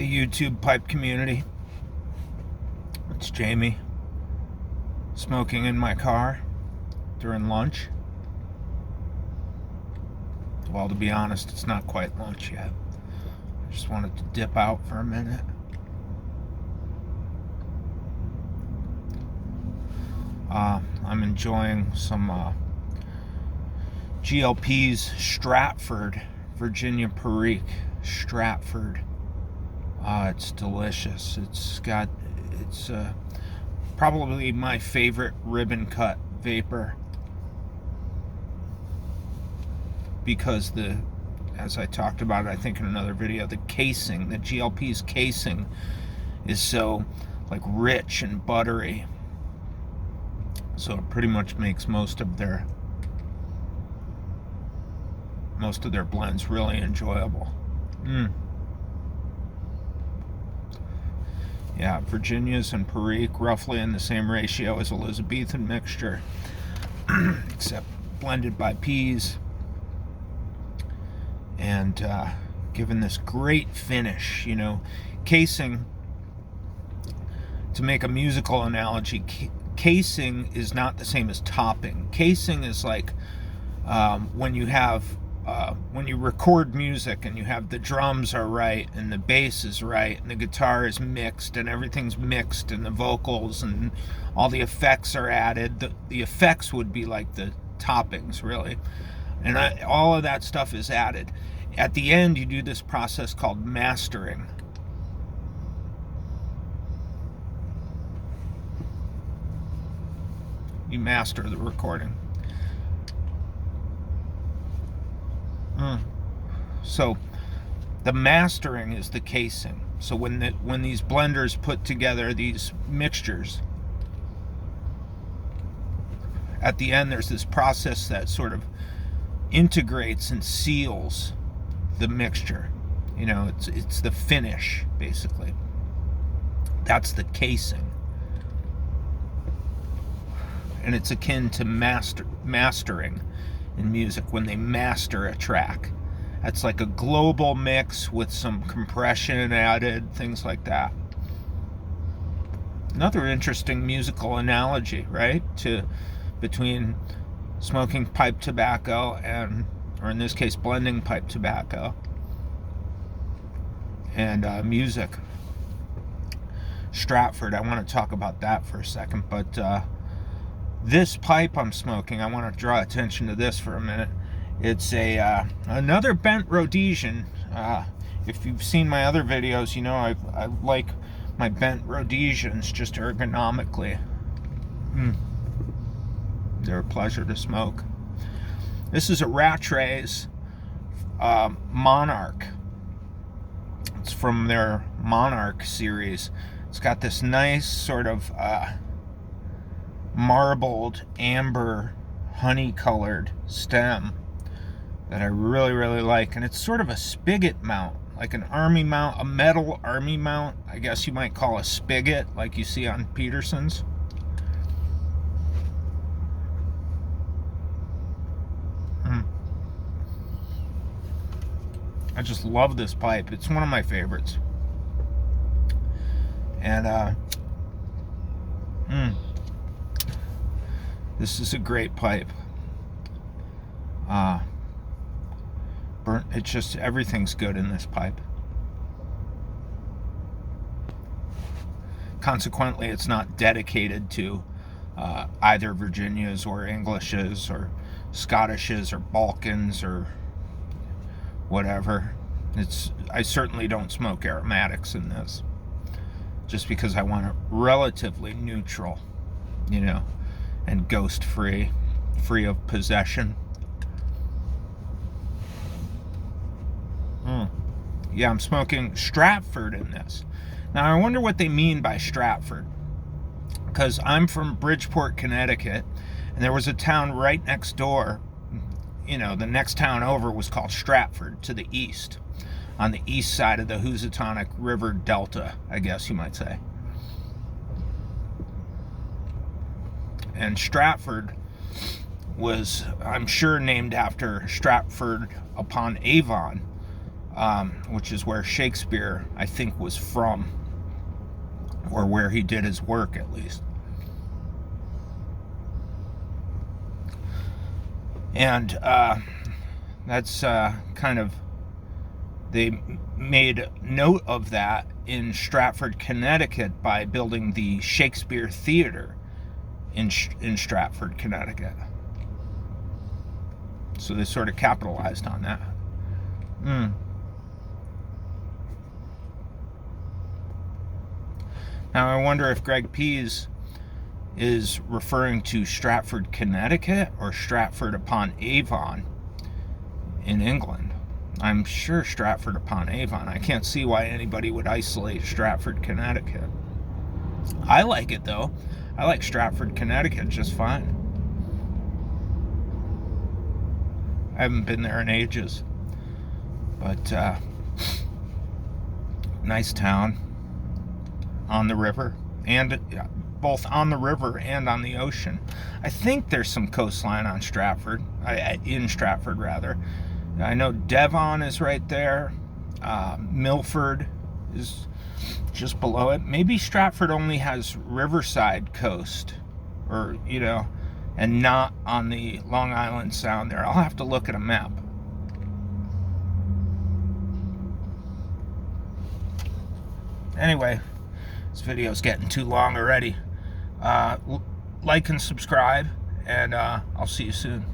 Hey YouTube pipe community, it's Jamie, smoking in my car during lunch. Well, to be honest, it's not quite lunch yet. I just wanted to dip out for a minute. I'm enjoying some Pease Stratford, Virginia Perique. Stratford. It's delicious. It's probably my favorite ribbon cut vapor because as I talked about, I think in another video, the casing, the GLP's casing is so like rich and buttery. So it pretty much makes most of their blends really enjoyable. Yeah, Virginia's and Perique roughly in the same ratio as Elizabethan mixture, except blended by Pease, and given this great finish. You know, casing, to make a musical analogy, casing is not the same as topping. Casing is like when you record music and you have the drums are right and the bass is right and the guitar is mixed and everything's mixed and the vocals and all the effects are added. The effects would be like the toppings, really, and all of that stuff is added. At the end, you do this process called mastering. You master the recording. So the mastering is the casing. So when these blenders put together these mixtures, at the end there's this process that sort of integrates and seals the mixture. You know, it's the finish, basically. That's the casing. And it's akin to mastering in music, when they master a track. That's like a global mix with some compression added, things like that. Another interesting musical analogy, right, between smoking pipe tobacco or in this case blending pipe tobacco and music. Stratford, I want to talk about that for a second, but this pipe I'm smoking, I want to draw attention to this for a minute. It's another bent Rhodesian. If you've seen my other videos, you know I like my bent Rhodesians just ergonomically. They're a pleasure to smoke. This is a Rattray's Monarch. It's from their Monarch series. It's got this nice sort of marbled amber honey colored stem that I really, really like, and it's sort of a spigot mount, like an army mount, a metal army mount, I guess you might call a spigot, like you see on Peterson's. I just love this pipe. It's one of my favorites. And this is a great pipe. It's just, everything's good in this pipe. Consequently, it's not dedicated to either Virginias or Englishes or Scottishes or Balkans or whatever. I certainly don't smoke aromatics in this, just because I want it relatively neutral, you know, and ghost free of possession. Yeah, I'm smoking Stratford in this. Now I wonder what they mean by Stratford, because I'm from Bridgeport, Connecticut, and there was a town right next door. You know, the next town over was called Stratford, to the east, on the east side of the Housatonic River Delta, I guess you might say. And Stratford was, I'm sure, named after Stratford upon Avon, which is where Shakespeare, I think, was from, or where he did his work, at least. And that's kind of, they made note of that in Stratford, Connecticut by building the Shakespeare Theater in Stratford, Connecticut. So they sort of capitalized on that. Now I wonder if Greg Pease is referring to Stratford, Connecticut, or Stratford upon Avon in England. I'm sure Stratford upon Avon. I can't see why anybody would isolate Stratford, Connecticut. I like it though. I like Stratford, Connecticut just fine. I haven't been there in ages. But nice town on the river, and both on the river and on the ocean. I think there's some coastline on Stratford, in Stratford rather. I know Devon is right there. Milford is just below it. Maybe Stratford only has Riverside coast, or and not on the Long Island Sound there. I'll have to look at a map. Anyway, this video is getting too long already. Like and subscribe, and I'll see you soon.